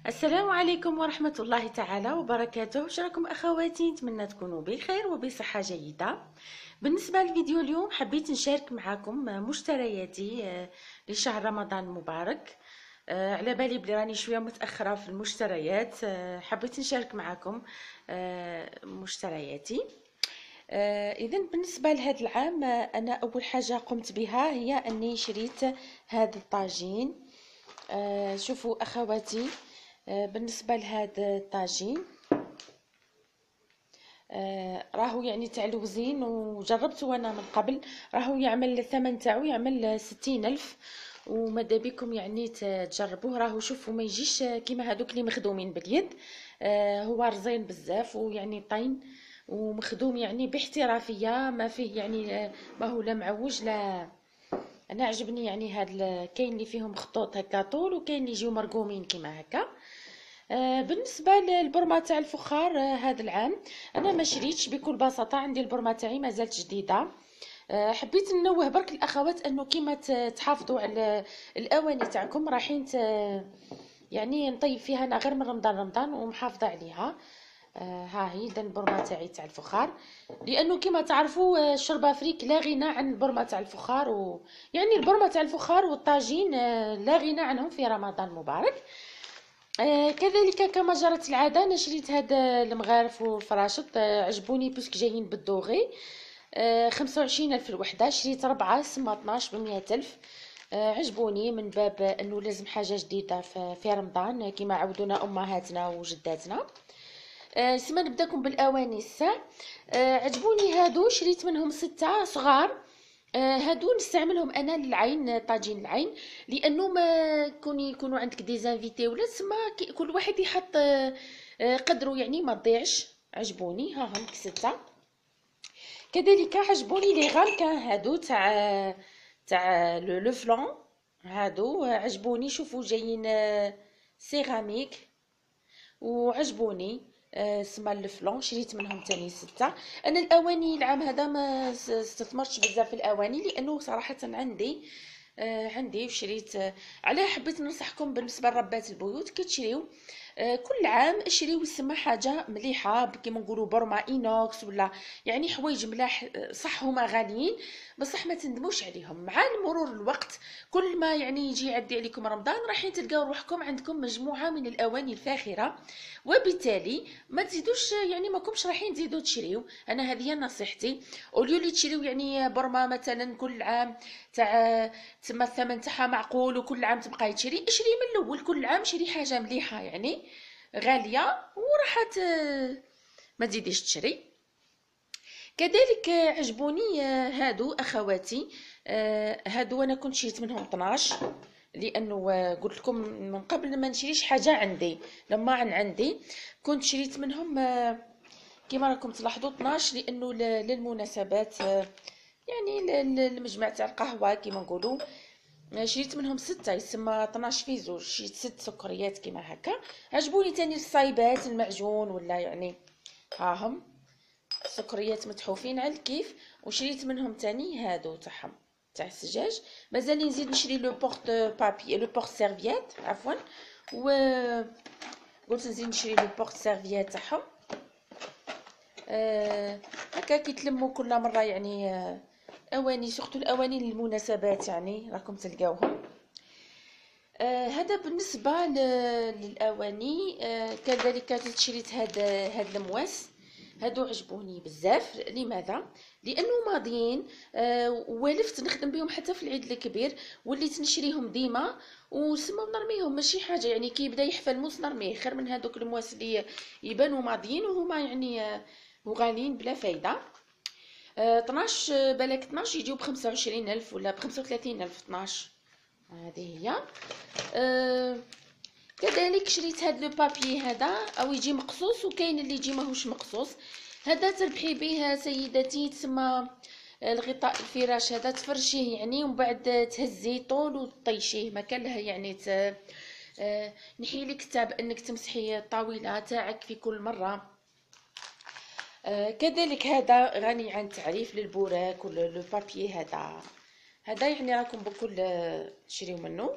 السلام عليكم ورحمة الله تعالى وبركاته. شراكم أخواتي، نتمنى تكونوا بخير وبصحة جيدة. بالنسبة للفيديو اليوم حبيت نشارك معكم مشترياتي لشهر رمضان المبارك. على بالي بلي راني شوية متأخرة في المشتريات. حبيت نشارك معكم مشترياتي. إذا بالنسبة لهذا العام، أنا أول حاجة قمت بها هي أني شريت هذا الطاجين. شوفوا أخواتي، بالنسبة لهذا الطاجين راهو يعني تاع الوزين، وجربته انا من قبل. راهو يعمل الثمن تاعو يعمل 60,000، وماذا بكم يعني تجربوه. راهو شوفوا ما يجيش كيما هذوك اللي مخدومين باليد. هو رزين بزاف، ويعني طين ومخدوم يعني باحترافية، ما فيه يعني ما هو لا معوج لا. انا عجبني يعني كاين اللي فيهم خطوط هكا طول، وكاين اللي يجيو مرقومين كيما هكا. بالنسبه للبرمه تاع الفخار، هذا العام انا ما شريتش بكل بساطه. عندي البرمه تاعي مازالت جديده. حبيت ننوه برك الاخوات انه كيما تحافظوا على الاواني تاعكم. رايحين يعني نطيب فيها انا غير من رمضان ومحافظه عليها. ها هي البرمه تاعي تاع الفخار، لانه كما تعرفوا الشربة فريك لا غنى عن البرمه تاع الفخار. يعني البرمه تاع الفخار والطاجين لا غنى عنهم في رمضان المبارك. كذلك كما جرت العادة أنا شريت هذا المغارف والفراشط. عجبوني باسكو جايين بالدوغي. 25,000 الوحدة. شريت 4 سما 12 ب100,000. عجبوني من باب أنه لازم حاجة جديدة في رمضان كما عودونا أمهاتنا وجداتنا. سما نبداكم بالأواني الساع. عجبوني هادو، شريت منهم 6 صغار. هادو نستعملهم انا للعين، طاجين العين، لانه ما يكونوا عندك دي زانفيتي ولا تسمى كل واحد يحط قدره يعني ما تضيعش. عجبوني ها هم 6. كذلك عجبوني لي غالكان هادو تاع لو فلان. هادو عجبوني، شوفوا جايين سيراميك وعجبوني. سما الفلون شريت منهم تاني 6. انا الاواني العام هذا ما استثمرتش بزاف في الاواني، لانه صراحه عندي وشريت. علاه حبيت ننصحكم بالنسبه لربات البيوت كي تشريو كل عام اشريو يسمى حاجه مليحه كيما نقولوا برما اينوكس، ولا يعني حوايج ملاح. صح هما غاليين بصح ما تندموش عليهم مع مرور الوقت. كل ما يعني يجي يعدي عليكم رمضان راحين تلقاو روحكم عندكم مجموعه من الاواني الفاخره، وبالتالي ما تزيدوش يعني ما كومش رايحين تزيدوا تشريو. انا هذه هي نصيحتي. اوليو اللي تشريو يعني برما مثلا كل عام تاع تما الثمن تاعها معقول وكل عام تبقاي تشري، اشري من الاول كل عام شري حاجه مليحه يعني غاليه وراح ما تزيديش تشري. كذلك عجبوني هادو اخواتي. هادو انا كنت شريت منهم 12، لانه قلت لكم من قبل ما نشريش حاجه عندي. لما عندي كنت شريت منهم كما راكم تلاحظوا 12، لانه للمناسبات يعني المجمع تاع القهوه كما نقولوا. شريت منهم 6 يسمى 12 في زوج. شريت 6 سكريات كما هكا. عجبوني تاني الصايبات المعجون ولا يعني هاهم سكريات متحوفين على الكيف. وشريت منهم تاني هادو تاعهم تاع السجاج. مازال نزيد نشري لو بورت بابي لو بورت سيرفيات عفوا، و قلت نزيد نشري لو بورت سيرفيات تاعهم. هكا كيتلموا كل مره يعني اواني، سورتو الاواني للمناسبات يعني راكم تلقاوهم. هذا بالنسبه للاواني. كذلك شريت هاد المواس. هادو عجبوني بزاف. لماذا؟ لانه ماضيين. ولفت نخدم بهم حتى في العيد الكبير، وليت نشريهم ديما وسما نرميهم. ماشي حاجه يعني كي يبدا يحفى الموس نرميه، خير من هذوك المواس اللي يبانوا ماضيين وهما يعني وغاليين بلا فايده. 12 بالك 12 يجيو ب25,000 ولا ب35,000. 12 هذه هي. كذلك شريت هاد لو بابي هذا، او يجي مقصوص وكاين اللي يجي ماهوش مقصوص. هذا تربحي به سيدتي، تسمى الغطاء الفراش. هذا تفرشيه يعني ومن بعد تهزيه طول وتطيشيه ما كان له يعني نحي لك كتاب انك تمسحي الطاوله تاعك في كل مره. كذلك هذا غني عن التعريف للبوراك لو بابي. هذا يعني راكم بكل تشريو منه.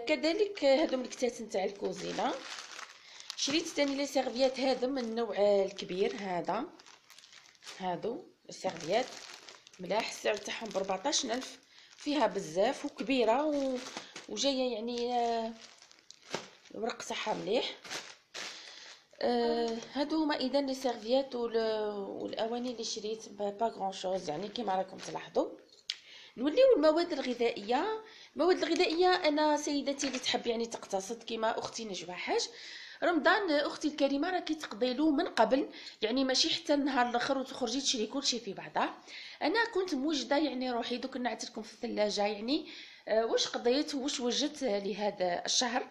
كذلك هادو ملكتات نتاع الكوزينه. شريت ثاني لي سيرفيات هذا من النوع الكبير هذا. هادو السيرفيات ملاح، السعر تاعهم ب 14000. فيها بزاف وكبيره وجايه يعني الورق تاعها مليح. هادو هما اذا لي سيرفيات والاواني اللي شريت با غران شوز يعني كيما راكم تلاحظوا. نوليو المواد الغذائيه. المواد الغذائيه انا سيدتي اللي تحب يعني تقتصد كيما اختي نجوى حاج. رمضان اختي الكريمه راكي تقضيلو من قبل، يعني ماشي حتى النهار الاخر وتخرجي تشري كلشي في بعضه. انا كنت موجده يعني روحي دوك نعت لكم في الثلاجه يعني واش قضيت واش وجدت لهذا الشهر.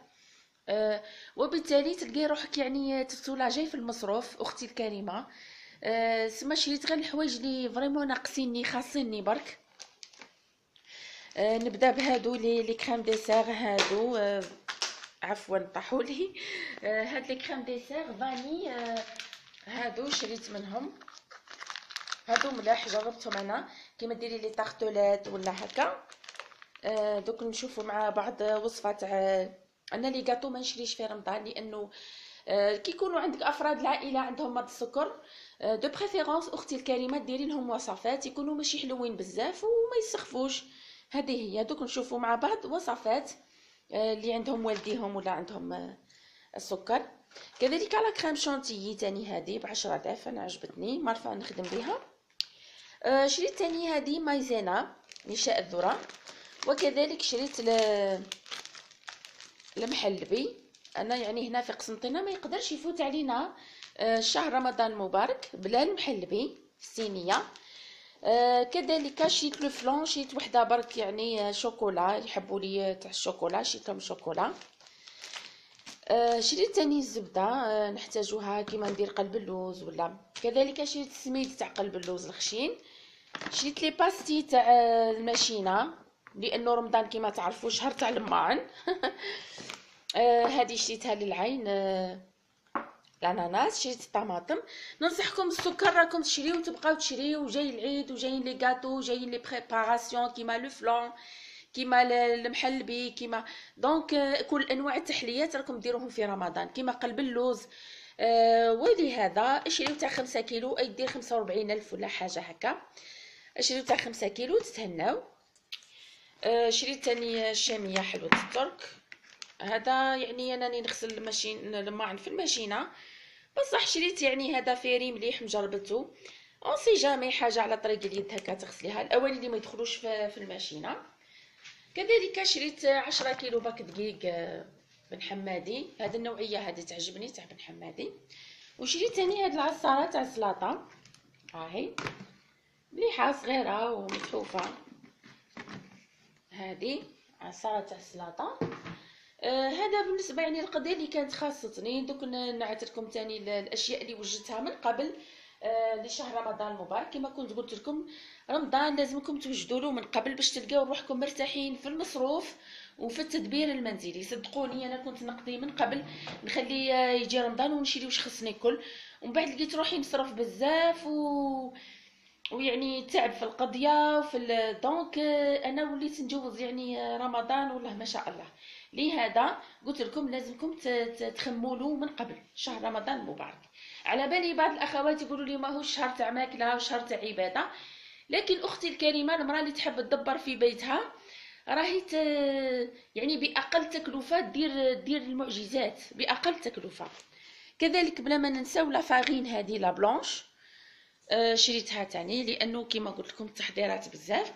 وبالتالي تلقاي روحك يعني تسولاجي في المصروف اختي الكريمه. سما شريت غير الحوايج اللي فريمون ناقصيني خاصيني برك. نبدا بهادو لي كريم ديسير هادو. عفوا طاحوا لي. هاد لي كريم ديسير فاني هادو شريت منهم. هادو ملاح جربتهم انا كيما ديري لي طارطولات ولا هكا. دوك نشوفوا مع بعض وصفه تاع انا لي غاتو ما نشريش في رمضان لانه كي يكونوا عندك افراد العائله عندهم مرض السكر دو بريفيرونس اختي الكريمه ديري لهم وصفات يكونوا ماشي حلوين بزاف وما يسخفوش. هذه هي دوك نشوفوا مع بعض وصفات اللي عندهم والديهم ولا عندهم السكر. كذلك على كريم شونتيي تاني هذه ب10000 انا عجبتني مارفه نخدم بها. شريت تاني هذه مايزينا نشاء الذره. وكذلك شريت المحلبي. انا يعني هنا في قسنطينه ما يقدرش يفوت علينا شهر رمضان المبارك بلا المحلبي في الصينيه. كذلك شريت لو فلون، شريت وحده برك يعني شوكولا يحبوا لي تاع الشوكولا شريت لهم شوكولا. شريت تاني الزبده نحتاجوها كيما ندير قلب اللوز ولا. كذلك شريت السميد تاع قلب اللوز الخشين. شريت لي باستي تاع الماشينه لانه رمضان كيما تعرفوا شهر تاع الماعن. هذه شريتها للعين. الاناناس. شريت الطماطم. ننصحكم السكر راكم تشريو تبقاو تشريو جاي العيد وجايين لي غاتو جايين لي بريباراسيون كيما لو فلون كيما المحلبي كيما دونك كل انواع التحليات راكم ديروهم في رمضان كيما قلب اللوز. ويلي هذا شريو تاع 5 كيلو اي دير 45000 ولا حاجه هكا. شريو تاع 5 كيلو تتهناو. شريت تاني الشاميه حلوه الترك. هذا يعني انني نغسل الماعن في الماشينه بصح شريت يعني هذا فيري مليح مجربته اون سي جامي حاجه على طريق اليد هكا تغسليها الاواني اللي ما يدخلوش في الماشينه. كذلك شريت 10 كيلو باك دقيق بن حمادي. هذه النوعيه هذه تعجبني تاع بن حمادي. وشريت ثاني هذه العصاره تاع السلطه هاهي مليحه صغيره ومتحوفه. هذه عصاره تاع السلطه. هذا بالنسبه يعني القضيه اللي كانت خاصتني. دوك نعت لكم ثاني الاشياء اللي وجدتها من قبل لشهر رمضان المبارك. كما كنت قلت لكم رمضان لازمكم توجدوا له من قبل باش تلقاو روحكم مرتاحين في المصروف وفي التدبير المنزلي. صدقوني انا كنت نقضي من قبل نخلي يجي رمضان ونشري واش خصني كل ومن بعد لقيت روحي نصرف بزاف ويعني تعب في القضيه وفي دونك انا وليت نجوز يعني رمضان والله ما شاء الله. لهذا قلت لكم لازمكم تخموا له من قبل شهر رمضان المبارك. على بالي بعض الاخوات يقولوا لي ماهوش شهر تاع ماكله وشهر تاع عباده لكن اختي الكريمه المراه اللي تحب تدبر في بيتها راهي يعني باقل تكلفه دير المعجزات باقل تكلفه. كذلك بلا ما ننساو لا فارين هذه لا بلانش شريتها تاني لانه كما قلت لكم التحضيرات بزاف.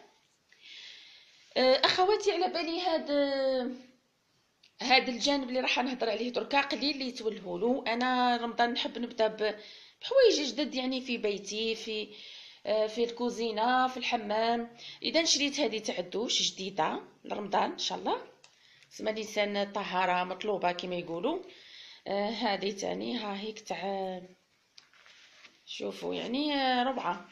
اخواتي على بالي هذا الجانب اللي راح نهضر عليه دركا قليل اللي يتولهوا له. انا رمضان نحب نبدا بحوايج جدد يعني في بيتي في الكوزينه في الحمام. اذا شريت هذه تاع الدوش جديده لرمضان ان شاء الله. سما الانسان طهاره مطلوبه كما يقولوا. هذه تاني ها هيك تاع شوفوا يعني ربعه.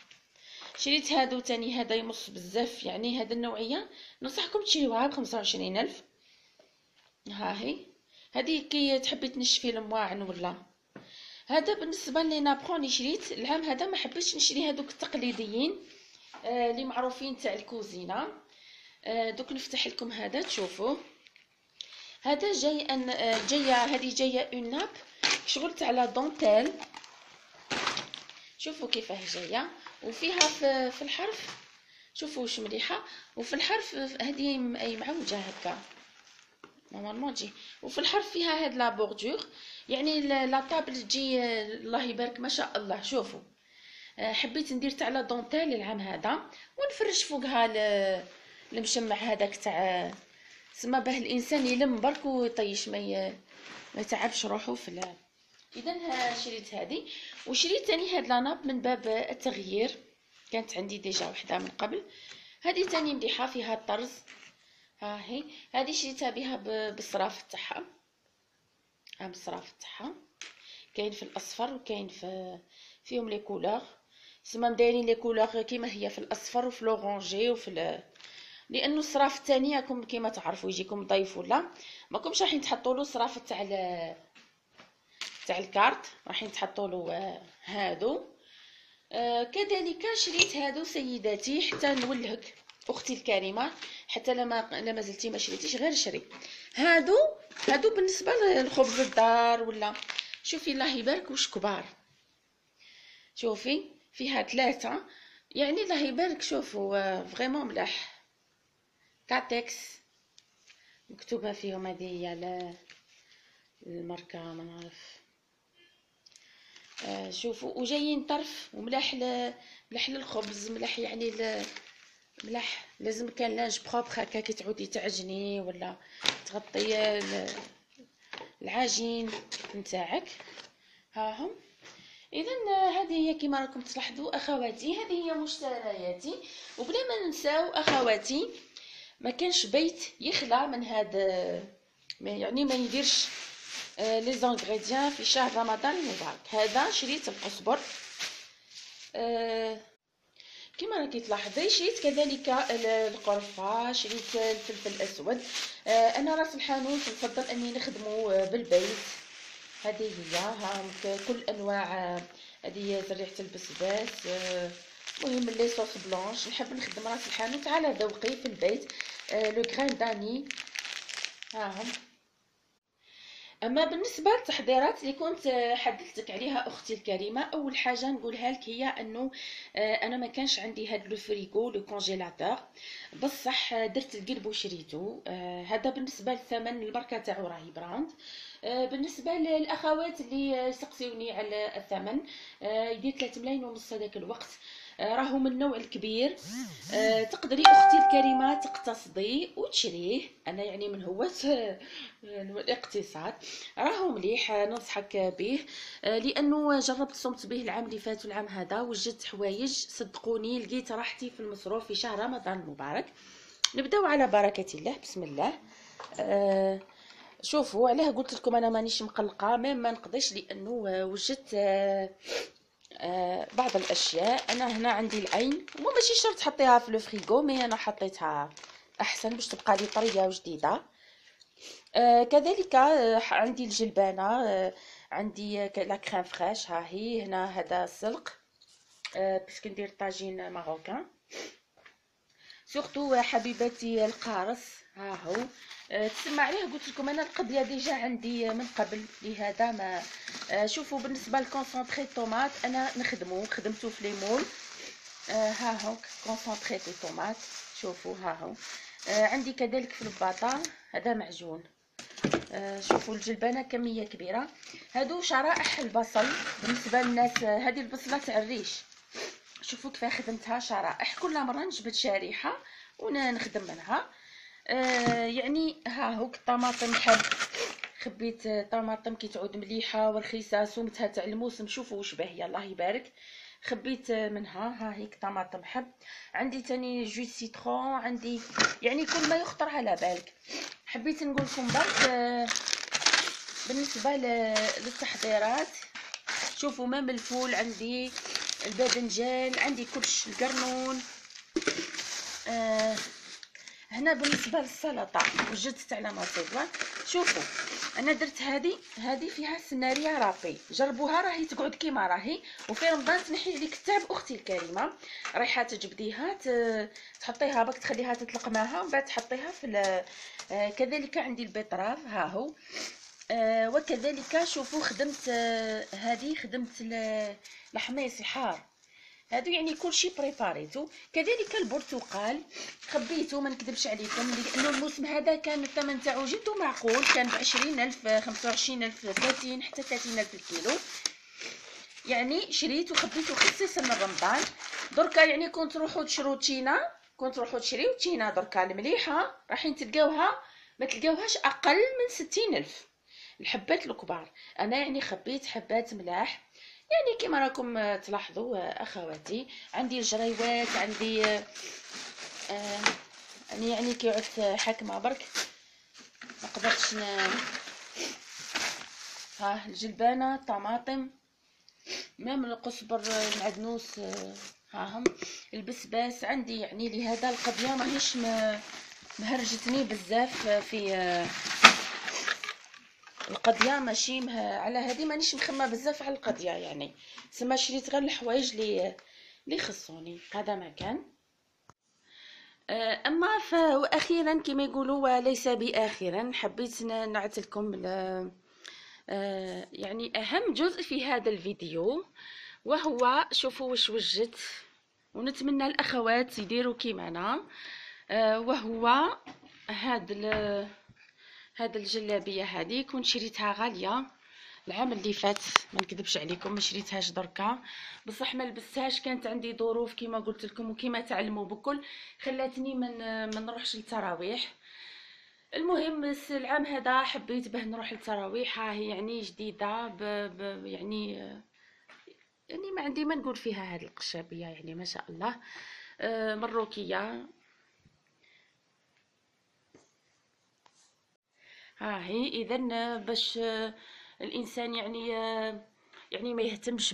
شريت هادو تاني هذا يمص بزاف يعني هذا النوعيه ننصحكم تشريوها ب25000. ها هي هذه كي تحبي تنشفي المواعن ولا. هذا بالنسبه لي نابخوني شريت العام هذا ما حبيتش نشري هذوك التقليديين اللي معروفين تاع الكوزينه. دوك نفتح لكم هذا تشوفوه. هذا جاي ان جايه، هذه جايه اون ناب شغل تاع لا دونتيل. شوفوا كيفاه جايه، وفيها في الحرف شوفوا واش مليحه، وفي الحرف هذه معوجه هكا نورمالمون تجي، وفي الحرف فيها هاد لا بوردور، يعني لا طابل تجي الله يبارك ما شاء الله. شوفوا حبيت ندير تاع لا دونتيل العام هذا، ونفرش فوقها المشمع هذاك تاع سما باه الانسان يلم برك ويطيش ما يتعبش روحو في اذا شريت هذه، وشريت ثاني هاد لاناب من باب التغيير، كانت عندي ديجا وحده من قبل. هذه ثاني مليحه فيها الطرز، ها هي هذه شريتها بها بالصراف تاعها، ها بالصراف تاعها كاين في الاصفر وكاين فيهم لي كولور، سما دايرين لي كولور كيما هي في الاصفر وفي لورانجي وفي لانه الصراف الثاني راكم كيما تعرفوا يجيكم ضيف ولا ماكمش رايحين تحطوا له صراف تاع الكارت، رايحين تحطوا له هادو. كذلك شريت هادو سيداتي حتى نولهك اختي الكريمه، حتى لما زلتي ما شريتيش غير شري هادو بالنسبه للخبز الدار ولا. شوفي الله يبارك واش كبار، شوفي فيها 3 يعني الله يبارك. شوفوا فريمون ملاح، كاتكس مكتوبه فيهم، هذه هي الماركه ما نعرف. شوفوا وجايين طرف وملاح ملاح للخبز، ملاح يعني ملاح لازم كان لانج بروبر هكا كي تعودي تعجني ولا تغطي العجين نتاعك. ها هم اذا هذه هي كما راكم تلاحظوا اخواتي، هذه هي مشترياتي. وبلا ما ننساو اخواتي ما كانش بيت يخلى من هذا، يعني ما يديرش لي زانغريديان في شهر رمضان المبارك. هذا شريت القزبر كما راكي تلاحظي، شريت كذلك القرفه، شريت الفلفل الاسود. انا راس الحانوت نفضل اني نخدمو بالبيت، هذه هي ها كل انواع، هذه زريعه البسباس، مهم لي صوص بلونش، نحب نخدم راس الحانوت على ذوقي في البيت. لو غران داني ها هم. اما بالنسبه للتحضيرات اللي كنت حدثتك عليها اختي الكريمه، اول حاجه نقولها لك هي انه انا ما كانش عندي هاد لو فريغو لو كونجيلاتور، بصح درت القلب وشريته. هذا بالنسبه للثمن، الماركه تاعو راهي براند. بالنسبه للاخوات اللي سقسيوني على الثمن، يدير 3 ملايين ونص هذاك الوقت، راهو من النوع الكبير. تقدري اختي الكريمه تقتصدي وتشريه، انا يعني من هواة الاقتصاد، راهو مليح ننصحك به، لانه جربت صمت به العام اللي فات والعام هذا وجدت حوايج صدقوني لقيت راحتي في المصروف في شهر رمضان المبارك. نبداو على بركه الله، بسم الله. شوفوا علاه قلت لكم انا مانيش مقلقه ما نقضيش، لانه وجدت بعض الاشياء. انا هنا عندي العين، وماشي شرط تحطيها في الفريغو، مي انا حطيتها احسن باش تبقى لي طريه وجديده. كذلك عندي الجلبانه، عندي لا كريم فريش، ها هي هنا هذا السلق باش كندير طاجين ماروكان. سورتو حبيباتي القارص ها هو، تسمع عليه قلت لكم انا القضيه ديجا عندي من قبل، لهذا ما شوفوا بالنسبه للكونسونطري طوماط انا خدمته في ليمون. ها هو كونسونطري طوماط، شوفوا ها هو. عندي كذلك في الباطا هذا معجون. شوفوا الجلبانه كميه كبيره. هادو شرائح البصل بالنسبه للناس، هذه البصله تاع الريش، شوفوا كيف خدمتها شرائح، كل مره نجبد شريحه ونخدم منها. يعني ها هو الطماطم حب، خبيت طماطم كي تعود مليحه ورخيصه، سمتها تاع الموسم، شوفوا واش باهيه الله يبارك، خبيت منها. ها هيك طماطم حب. عندي تاني جوز سيترون، عندي يعني كل ما يخطر على بالك. حبيت نقول لكم برك بالنسبه للتحضيرات، شوفوا مام الفول عندي، الباذنجان عندي، كلش القرنون. هنا بالنسبه للسلطه وجدت على نصيبها. شوفوا انا درت هذه فيها سناريه رابي، جربوها راهي تقعد كيما راهي. وفي رمضان تنحي لي كتاب اختي الكريمه، رايحه تجبديها تحطيها باك تخليها تطلق معها، ومن بعد تحطيها في كذلك عندي البيطراف ها هو. وكذلك شوفوا خدمت هذه، خدمت الحميص الحار، هادو يعني كلشي بريباريتو. كذلك البرتقال خبيته، ما نكذبش عليكم، لانه الموسم هذا كان الثمن تاعو جد معقول، كان ب20,000 25,000 30 حتى 30,000 الكيلو. يعني شريت وخبيته خصيصا لرمضان. دركا يعني كنت تروحوا تشرو تشينا، كنت تروحوا تشريو تشينا دركا المليحه راحين تلقاوها ما تلقاوهاش اقل من 60,000 الحبات الكبار. انا يعني خبيت حبات ملاح، يعني كما راكم تلاحظوا اخواتي. عندي الجريوات، عندي يعني كي عدت حاكمه برك ما قدرتش ها الجلبانه، الطماطم، ميم القزبر، المعدنوس، ها هم البسباس عندي. يعني لهذا القضيه ماهيش مهرجتني بزاف في القضيه، ماشي على هذه مانيش مخمه بزاف على القضيه، يعني سما شريت غير الحوايج اللي خصوني، هذا ما كان. اما فاخيرا كما يقولوا وليس باخرا، حبيت نعت لكم يعني اهم جزء في هذا الفيديو، وهو شوفوا واش وجدت، ونتمنى الاخوات يديروا كيما انا. وهو هاد الجلابيه هذه كنت شريتها غاليه العام اللي فات، ما نكذبش عليكم ما شريتهاش دركا، بصح ما لبستهاش، كانت عندي ظروف كما قلت لكم وكما تعلموا بكل، خلاتني من نروحش للتراويح. المهم العام هذا حبيت به نروح للتراويح، ها هي يعني جديده يعني ما عندي ما نقول فيها هذه القشابيه، يعني ما شاء الله مروكيه. ها هي اذا باش الانسان يعني ما يهتمش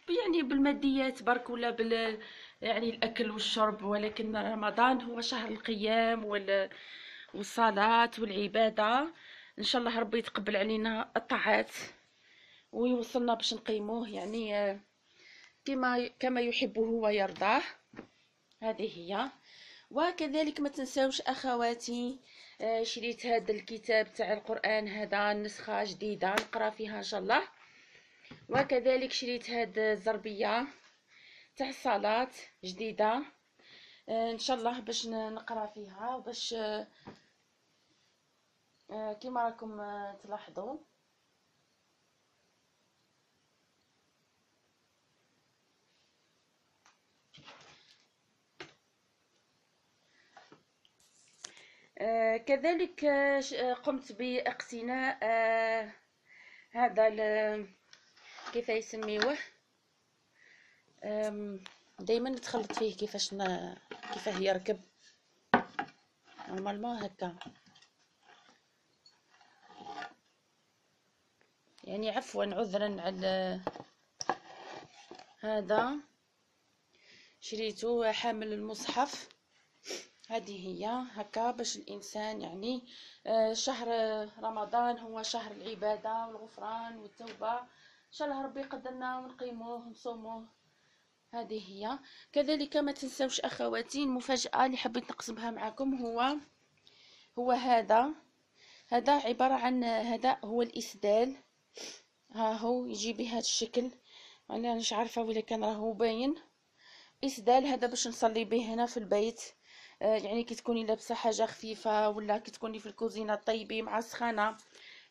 يعني بالماديات برك، ولا يعني الاكل والشرب، ولكن رمضان هو شهر القيام والصلاه والعباده. ان شاء الله ربي يتقبل علينا الطاعات ويوصلنا باش نقيموه، يعني كما يحبه ويرضاه. هذه هي. وكذلك ما تنساوش اخواتي، شريت هذا الكتاب تاع القرآن، هذا نسخة جديدة نقرا فيها ان شاء الله. وكذلك شريت هذا الزربية تاع الصلاة جديدة، ان شاء الله باش نقرا فيها، وباش كما راكم تلاحظوا. كذلك قمت باقتناء هذا كيف يسميوه، دائما نتخلط فيه كيفاه يركب نورمالمون هكا، يعني عفوا عذرا على هذا. شريته حامل المصحف، هذه هي هكا باش الانسان يعني شهر رمضان هو شهر العباده والغفران والتوبه، ان شاء الله ربي يقدرنا ونقيموه ونصوموه. هذه هي. كذلك ما تنسوش اخواتي المفاجاه اللي حبيت نقسمها معكم، هو هذا عباره عن، هذا هو الاسدال، ها هو يجي بهذا الشكل، انا مش عارفه ولا كان راهو باين. اسدال هذا باش نصلي به هنا في البيت، يعني كي تكوني لابسه حاجه خفيفه، ولا كي تكوني في الكوزينه طيبي مع السخانه،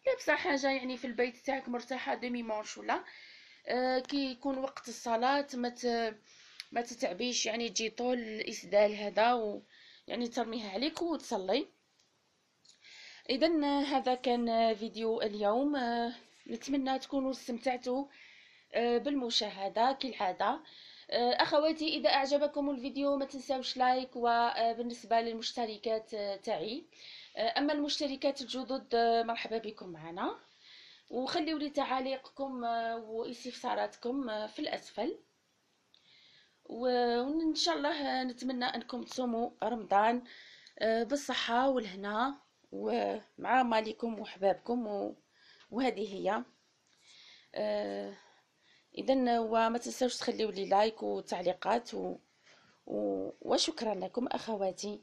لابسه حاجه يعني في البيت تاعك مرتاحه ديمي مونش، ولا كي يكون وقت الصلاه ما تتعبيش، يعني تجي طول الاسدال هذا يعني ترميها عليك وتصلي. اذا هذا كان فيديو اليوم، نتمنى تكونوا استمتعتوا بالمشاهده كالعاده. اخواتي اذا اعجبكم الفيديو ما تنساوش لايك، وبالنسبه للمشتركات تاعي، اما المشتركات الجدد مرحبا بكم معنا، وخليوا لي تعاليقكم واستفساراتكم في الاسفل، وان شاء الله نتمنى انكم تصوموا رمضان بالصحه والهنا ومع مالكم وحبابكم وهذه هي. اذا وما تنسوش تخليوا لي لايك وتعليقات وشكرا لكم اخواتي.